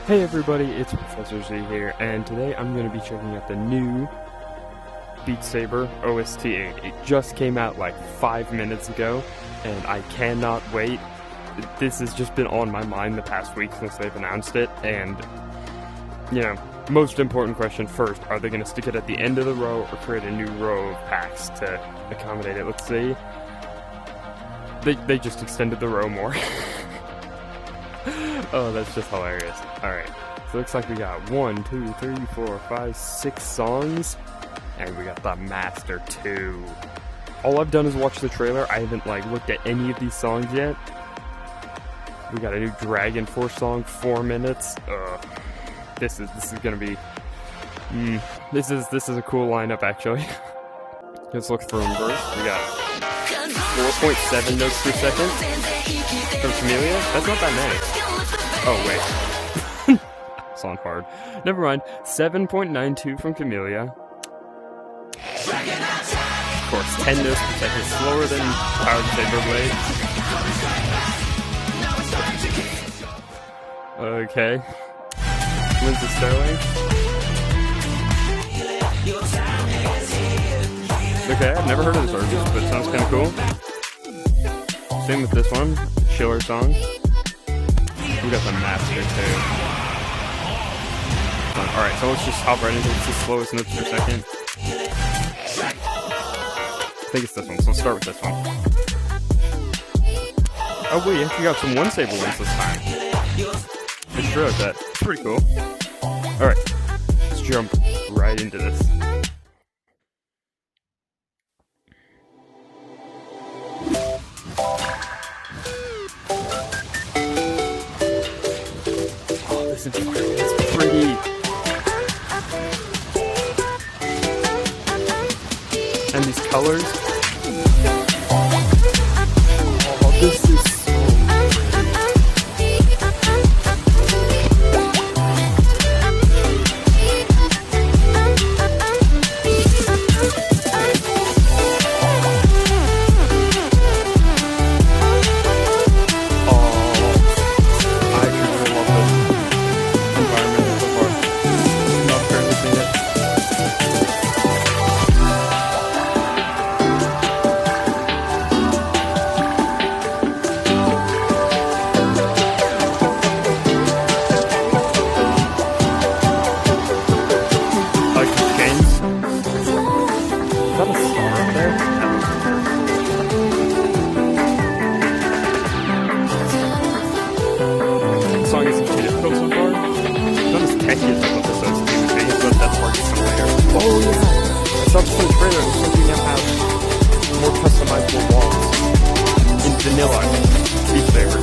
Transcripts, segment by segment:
Hey everybody, it's Professor Z here, and today I'm going to be checking out the new Beat Saber OST. It just came out like 5 minutes ago, and I cannot wait. This has just been on my mind the past week since they've announced it, and, you know, most important question first, are they going to stick it at the end of the row or create a new row of packs to accommodate it? Let's see. They just extended the row more. Oh, that's just hilarious. Alright, so it looks like we got 1, 2, 3, 4, 5, 6 songs, and we got the Master 2. All I've done is watch the trailer. I haven't, looked at any of these songs yet. We got a new DragonForce song, 4 minutes. This is gonna be... This is a cool lineup, actually. Let's look for them first. We got 4.7 notes per second from Camellia. That's not that many. Oh, wait. It's on hard. Never mind. 7.92 from Camellia. Of course, 10 notes per second. Slower than Powered Saber Blade. Okay. Lindsey, Stirling. Okay, I've never heard of this artist, but it sounds kind of cool. Same with this one. Chiller song. We got the Master 2. Alright, so let's just hop right into it. It's the slowest notes per second. I think it's this one, so let's start with this one. Oh wait, you actually got some One Saber ones this time. I sure of that. It's pretty cool. Alright, let's jump right into this. It's pretty. And these colors. Oh, this is so vanilla Beat Saber.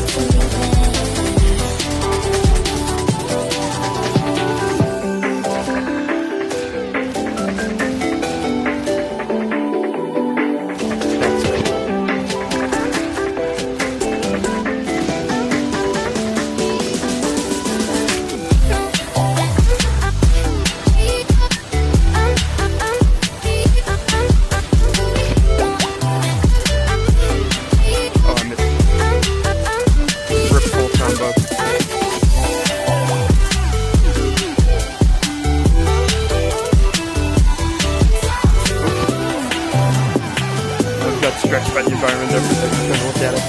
Stretched by the environment there for a second, trying to look at it.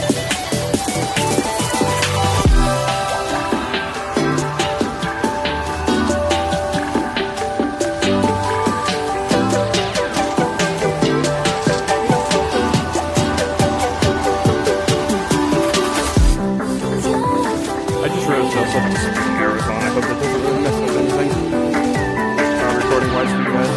I just realized I also have some arrows on. I hope that doesn't really mess with anything. Recording wise for you guys.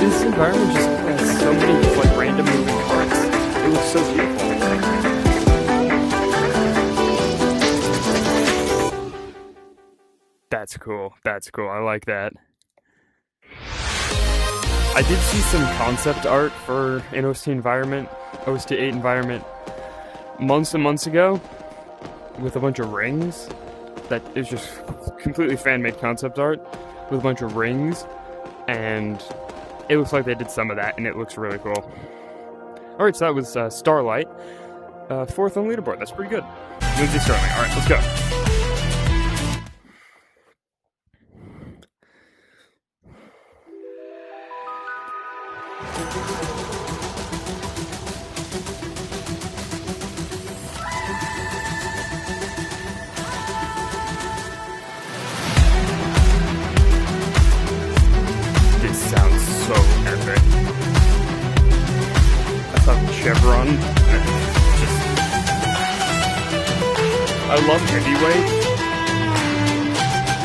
This environment just has so many random moving parts. It looks so beautiful. That's cool. That's cool. I like that. I did see some concept art for an OST environment, OST 8 environment, months and months ago, with a bunch of rings. That is just completely fan-made concept art with a bunch of rings, and it looks like they did some of that, and it looks really cool. Alright, so that was Starlight, 4th on leaderboard. That's pretty good. Lindsey, Stirling. Alright, let's go. Chevron. I love heavyweight.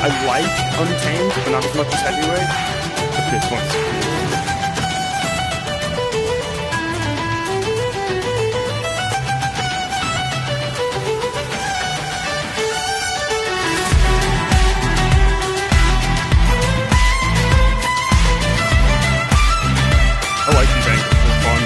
I like Untamed, but not as much as heavyweight. But this one's cool. I like these angles, they're fun.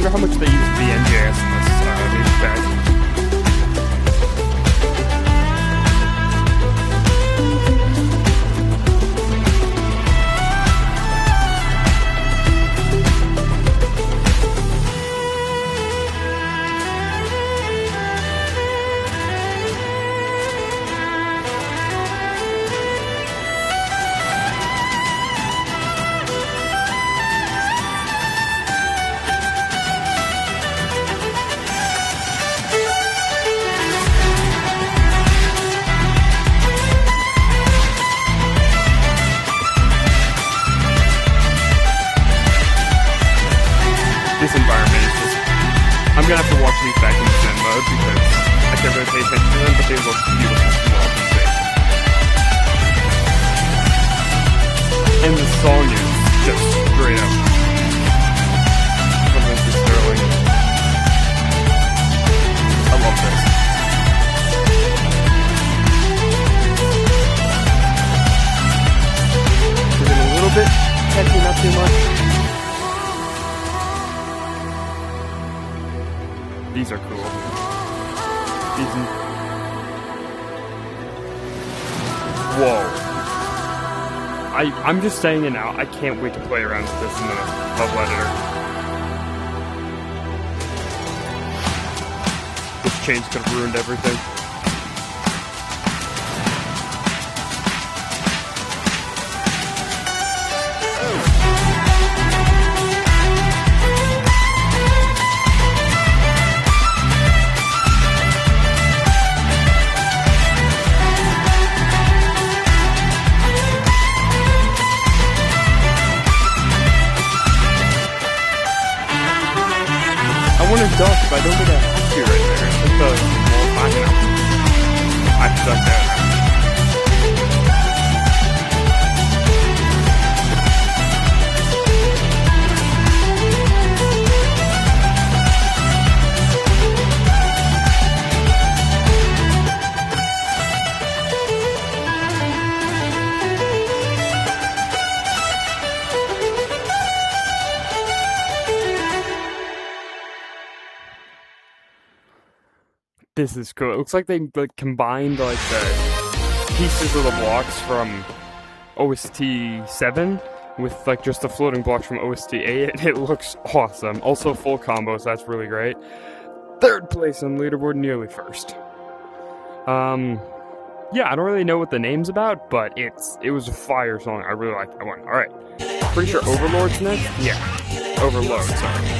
How much they use VNJS in this new patch. This environment is just... I'm gonna have to watch these back in Zen mode because I can't really pay attention to them, but they look beautiful from what I can see. And the song is just straight up from Lindsey Stirling. I love this. Is it a little bit catchy, not too much? These are cool. Whoa. I'm just saying it now. I can't wait to play around with this in the level editor. This change could have ruined everything. I want to duck, but I don't think I have to right there. I think the wall high enough. I stuck there. This is cool. It looks like they combined like the pieces of the blocks from OST 7 with like just the floating blocks from OST 8. It looks awesome. Also full combos, that's really great. 3rd place on leaderboard, nearly 1st. Yeah, I don't really know what the name's about, but it was a fire song. I really liked that one. Alright. Pretty sure Overlord's next? Yeah. Overlord, sorry.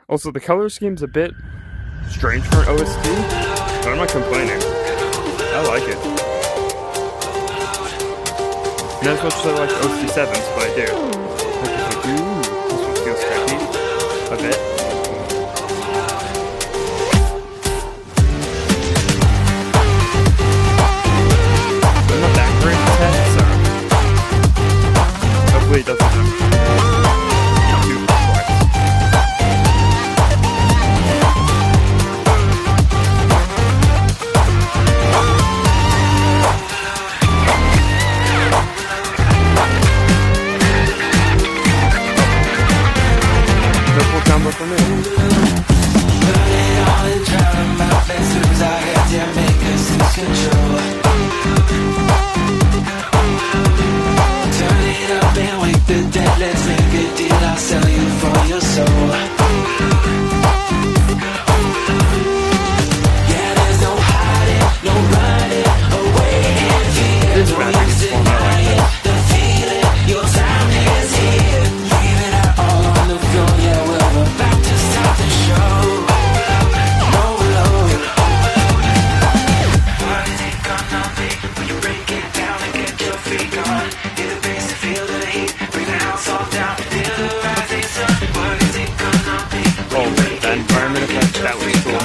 Also, the color scheme's a bit strange for an OST, but I'm not complaining. I like it. Not as much as I like OST 7s, but I do. Ooh, this one feels tricky a bit. Oh, that environment effect, that was cool.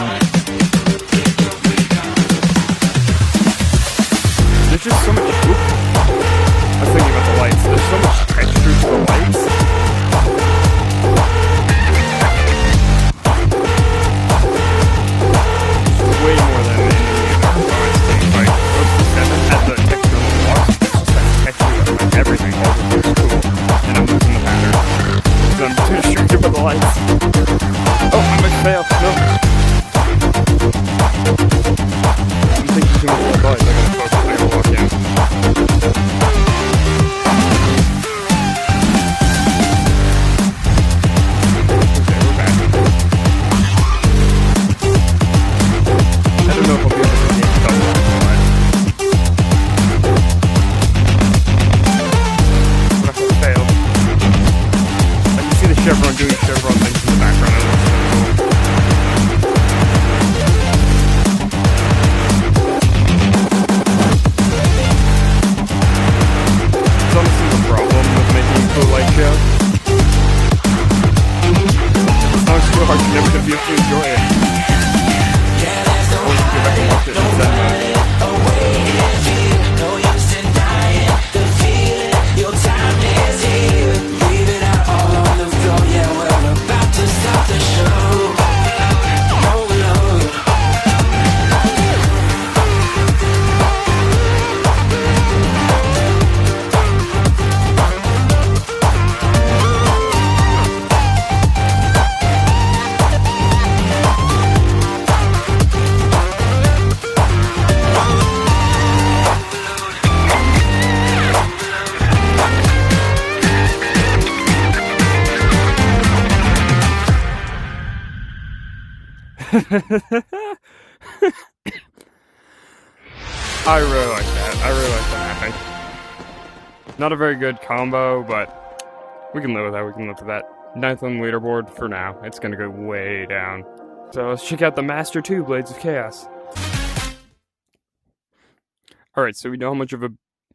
There's just so much. I'm thinking about the lights. There's so much texture to the lights. Way more than in OST. Like, OST 7 had the texture on the blocks. This just has texture on everything. All of it is cool. And I'm losing the pattern. Because I'm too distracted by the lights. Oh, I might fail. No. I'm thinking too much of the lights. I gotta focus. I gotta walk in. Chevron doing Chevron things in the background. I love it. It's honestly the problem with making a cool light show. The song's so hard, you're never gonna be able to enjoy it. Or you can go back and watch it instead. I really like that. I really like that mapping. Not a very good combo, but we can live with that. We can live with that. 9th on the leaderboard for now. It's gonna go way down. So let's check out the Master 2 Blades of Chaos. Alright, so we know how much of a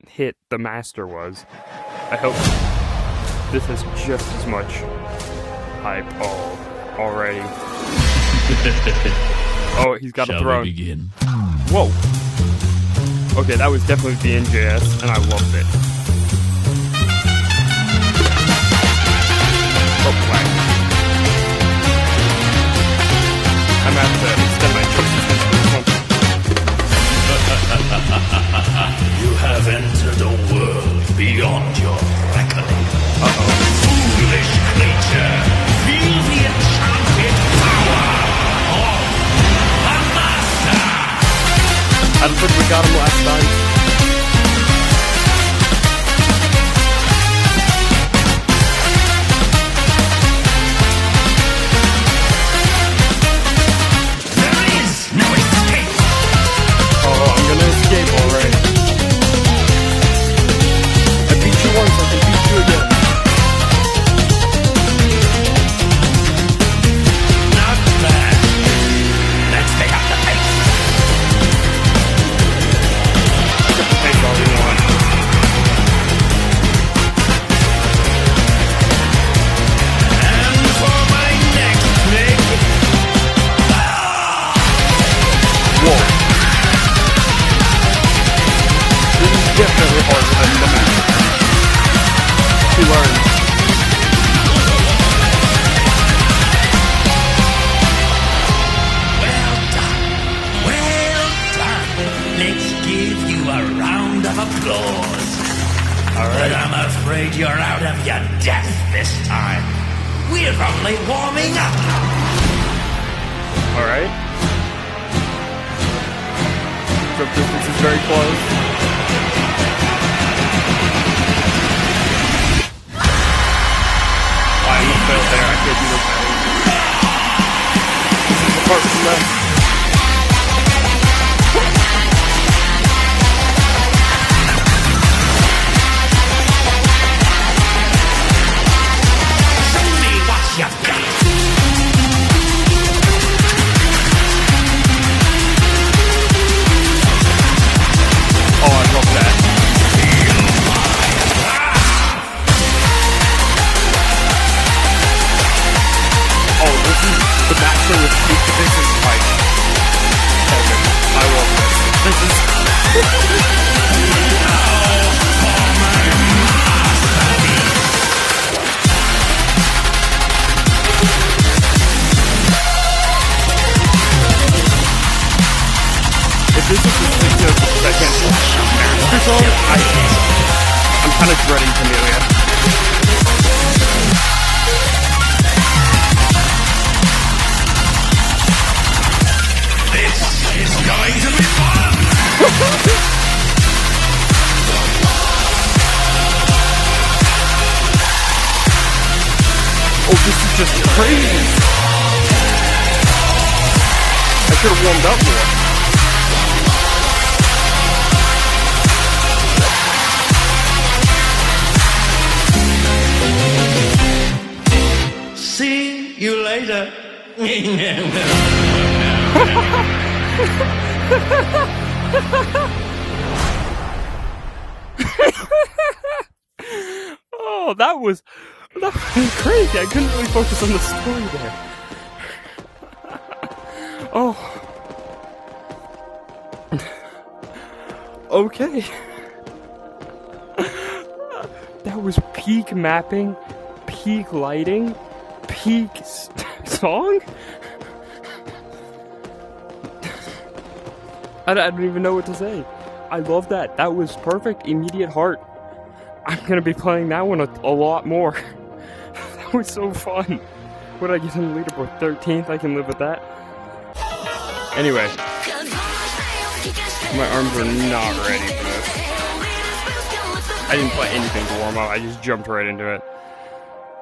hit the Master was. I hope this has just as much hype already. Oh, he's got a throne. Begin? Whoa. Okay, that was definitely the NJS, and I loved it. Oh, wow. I'm gonna have to extend my justice for this one. You have entered a world beyond your reckoning. Foolish creature, feel the enchanted power of the Master! I don't think we got him last time. Definitely harder than the Master. To learn. Well done. Well done. Let's give you a round of applause. Alright. But I'm afraid you're out of your depth this time. We're only warming up. Alright. Jump distance is very close. There, I can't do this. This is the part from them. Show me what you've got. song, I'm kind of dreading Camellia. This is going to be fun! Oh, this is just crazy! I should have warmed up more. See you later. Oh, that was crazy. I couldn't really focus on the story there. Oh. Okay. That was peak mapping, peak lighting, peak song? I don't even know what to say. I love that. That was perfect. Immediate heart. I'm gonna be playing that one a lot more. That was so fun. What did I get on the leaderboard? 13th? I can live with that. Anyway. My arms are not ready for this. I didn't play anything to warm up. I just jumped right into it.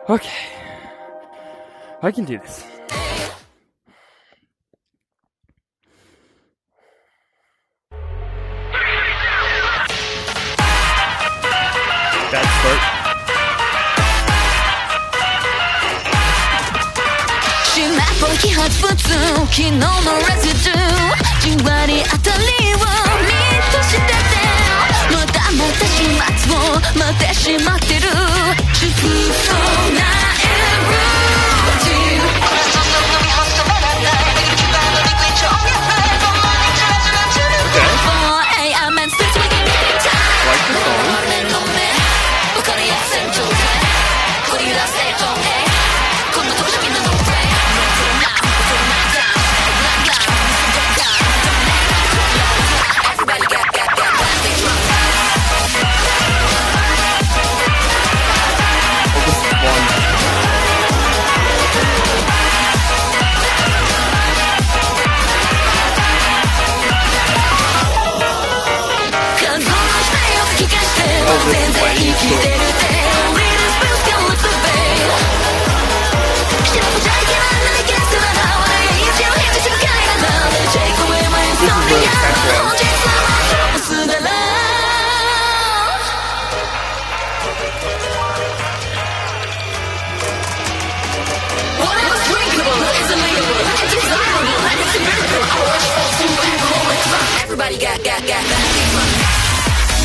Okay. I can do this. Bad start.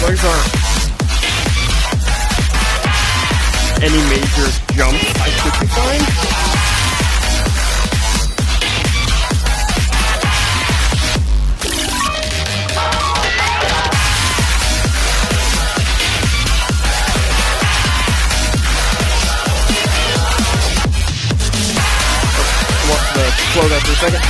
Those aren't any major jumps I should be fine. Slow that for a second.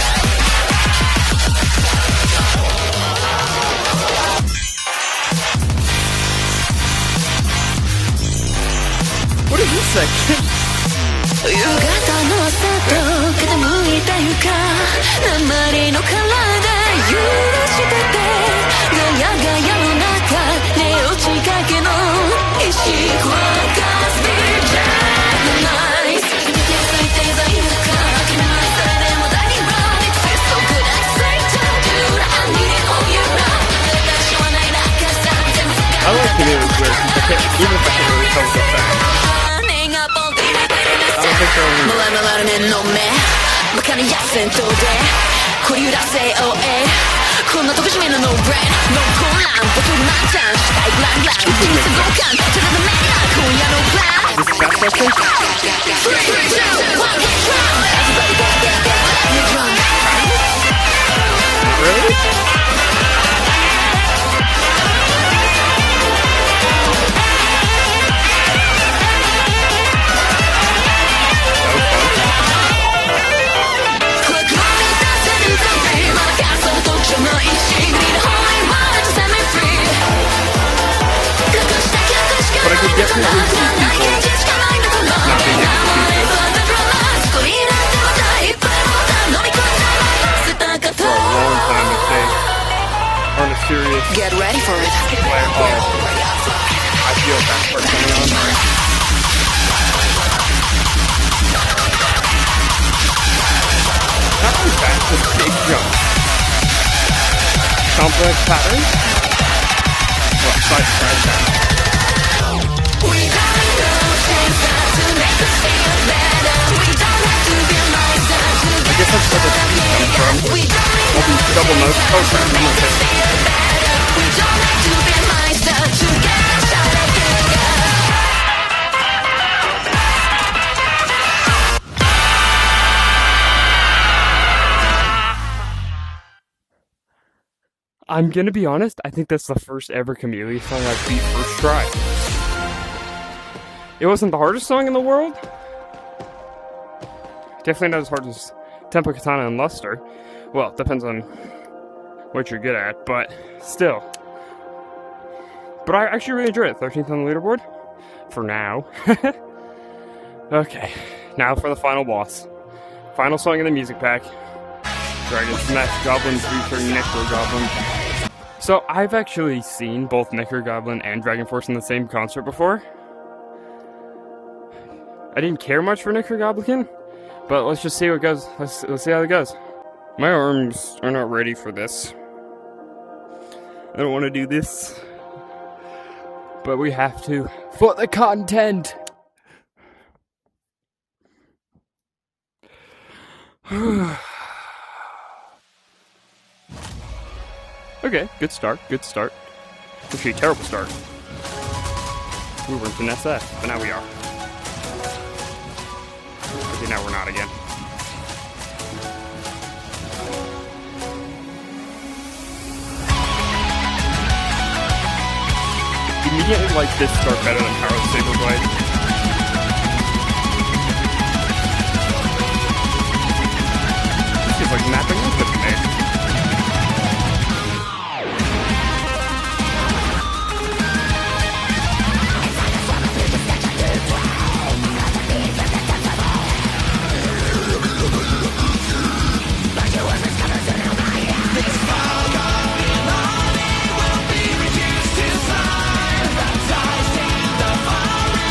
What is this section? I like Camelia's weird, because I can't, even if I can't really tell what's that. I don't think they're Really? definitely see people not being able to beat this. For a long time, if they aren't a serious Get ready for it. player. Oh, I feel that part coming on. Not only that, just big jumps. Complex patterns. Well, side to side patterns. I guess that's where the speed comes from. All these double notes. Oh, crap, I'm not I'm gonna be honest, I think that's the first ever Camellia song I beat first try. It wasn't the hardest song in the world. Definitely not as hard as Tempo Katana and Luster. Well, it depends on what you're good at, but still. But I actually really enjoyed it. 13th on the leaderboard. For now. Okay, now for the final boss. Final song in the music pack. Dragon Smash Goblin featuring Necro Goblin. So, I've actually seen both Necro Goblin and DragonForce in the same concert before. I didn't care much for Necro Goblin, but let's just see what goes. Let's see how it goes. My arms are not ready for this. I don't want to do this. But we have to for the content. Okay, good start, good start. Actually, terrible start. We weren't in SF, but now we are. Okay, now we're not again. Immediately like this start better than Power of the Saber Blade. This is like mapping up with me.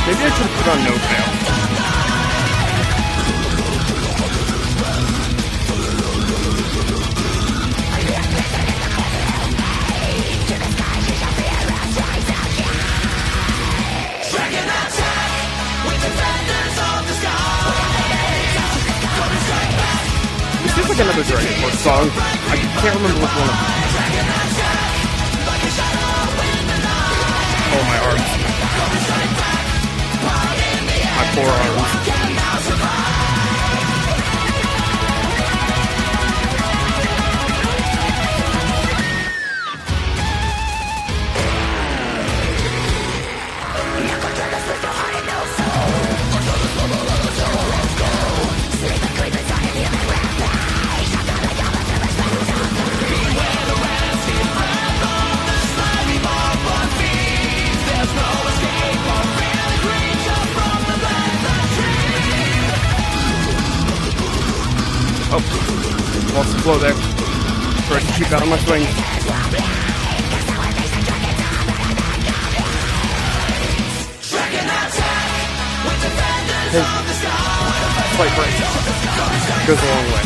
Maybe I should put on no fail. This is like another DragonForce song. I can't remember which one. Oh, my arms. My forearms. Oh, lost the flow there. Try to keep out of my swing. Hey, slight break. Goes a long way.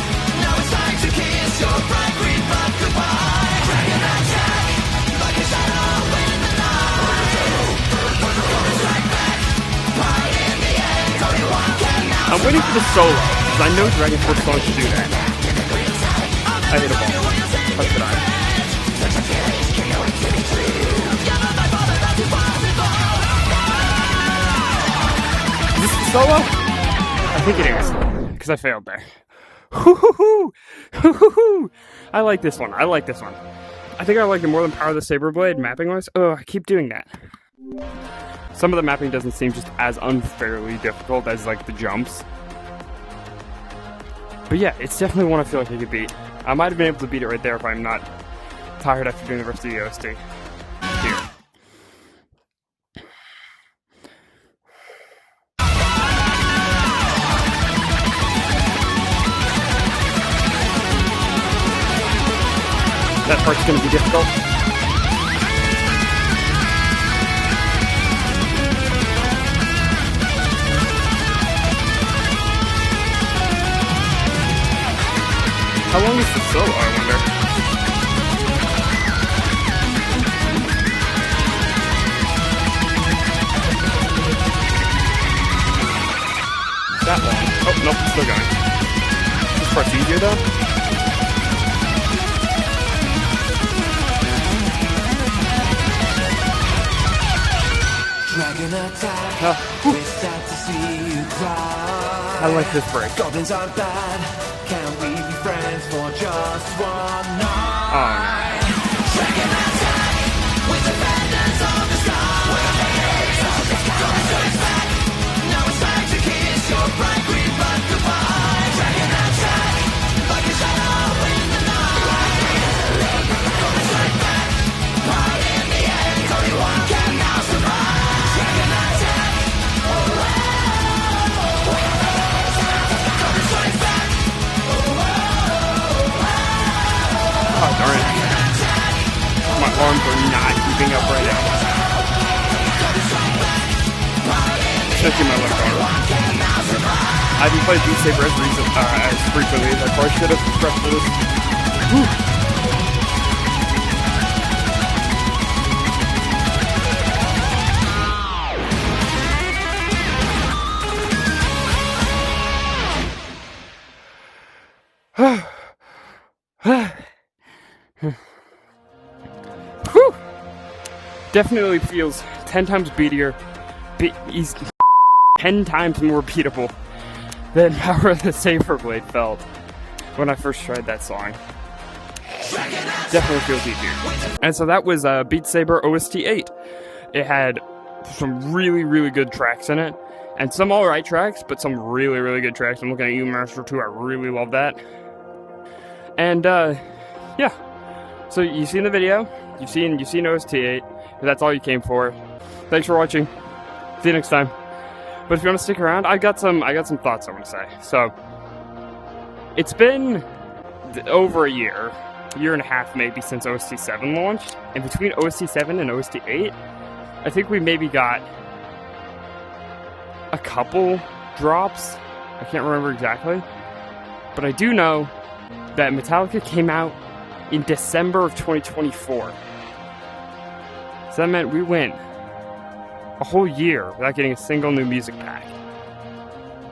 I'm waiting for the solo. I know DragonForce songs to do that. I hit a ball. How could I? Is this the solo? I think it is. Because I failed there. I like this one. I like this one. I think I like it more than Power of the Saber Blade, mapping-wise. Oh, I keep doing that. Some of the mapping doesn't seem just as unfairly difficult as, like, the jumps. But yeah, it's definitely one I feel like I could beat. I might have been able to beat it right there if I'm not tired after doing the rest of the OST. Here. part's gonna be difficult. How long is the solo, I wonder? That long. Oh, nope, it's still going. This part's easier though. Dragon attack. We're sad to see you cry. I like this break. Goblins aren't bad. Can we be friends for just one night? Oh no. Dragon attack. With defenders of the sky. With defenders of the sky. Goblins back. Now it's time to kiss your bright green butt goodbye. Dragon attack. Like a shadow in the night. Goblins back. Right in the end. Only one can now survive. Dragon attack. Oh, Goblins back. Oh, darn it. My arms are not keeping up right now. Especially my left arm. I haven't played Beat Saber as frequently as I probably should have prepped for this. Whew. Definitely feels 10 times beatier. He's 10 times more beatable than Power of the Saber Blade felt when I first tried that song. Definitely feels easier. And so that was Beat Saber OST 8. It had some really, really good tracks in it. And some alright tracks, but some really, really good tracks. I'm looking at you, Master 2. I really love that. And, yeah. So you've seen the video. You've seen OST 8. If that's all you came for. Thanks for watching. See you next time. But if you want to stick around, I got some thoughts I want to say. So it's been over a year and a half maybe since OST 7 launched. And between OST 7 and OST 8, I think we maybe got a couple drops. I can't remember exactly. But I do know that Metallica came out in December of 2024. So that meant we went a whole year without getting a single new music pack.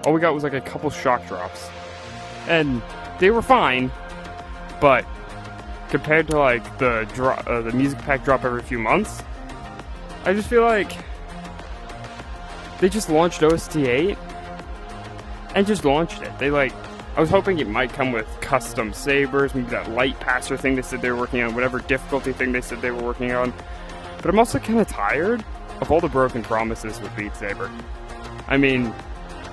All we got was like a couple shock drops. And they were fine, but compared to like the music pack drop every few months, I just feel like they just launched OST 8 and just launched it. I was hoping it might come with custom sabers, maybe that light passer thing they said they were working on, whatever difficulty thing they said they were working on. But I'm also kind of tired of all the broken promises with Beat Saber. I mean,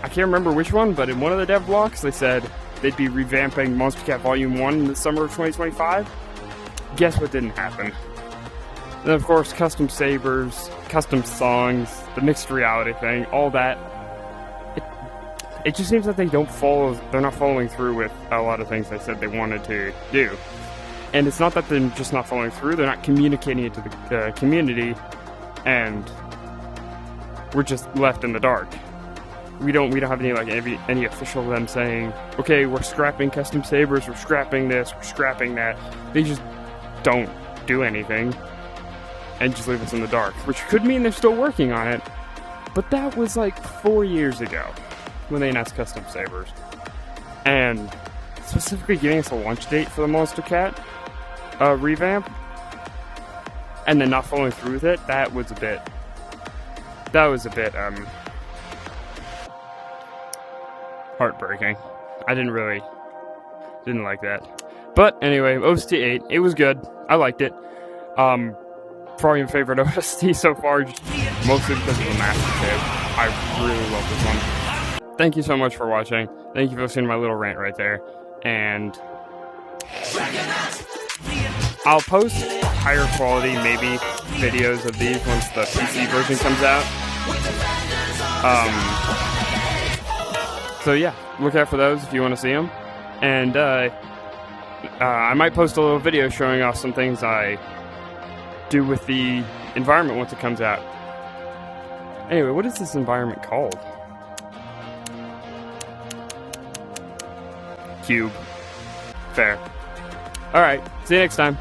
I can't remember which one, but in one of the dev blocks they said they'd be revamping Monster Cat Volume 1 in the summer of 2025. Guess what didn't happen? And of course, custom sabers, custom songs, the mixed reality thing, all that. It just seems that they're not following through with a lot of things they said they wanted to do. And it's not that they're just not following through, they're not communicating it to the community, and we're just left in the dark. We don't have any official them saying, okay, we're scrapping custom sabers, we're scrapping this, we're scrapping that. They just don't do anything and just leave us in the dark, which could mean they're still working on it, but that was like 4 years ago when they announced custom sabers. And specifically giving us a launch date for the Monster Cat revamp, and then not following through with it, that was a bit heartbreaking. I didn't like that. But anyway, OST 8, it was good. I liked it. Probably my favorite OST so far, just mostly because of the Master 2. I really love this one. Thank you so much for watching. Thank you for listening to my little rant right there. And I'll post higher quality, maybe, videos of these once the PC version comes out. So yeah, look out for those if you want to see them. And I might post a little video showing off some things I do with the environment once it comes out. Anyway, what is this environment called? Cube. Fair. Alright, see you next time.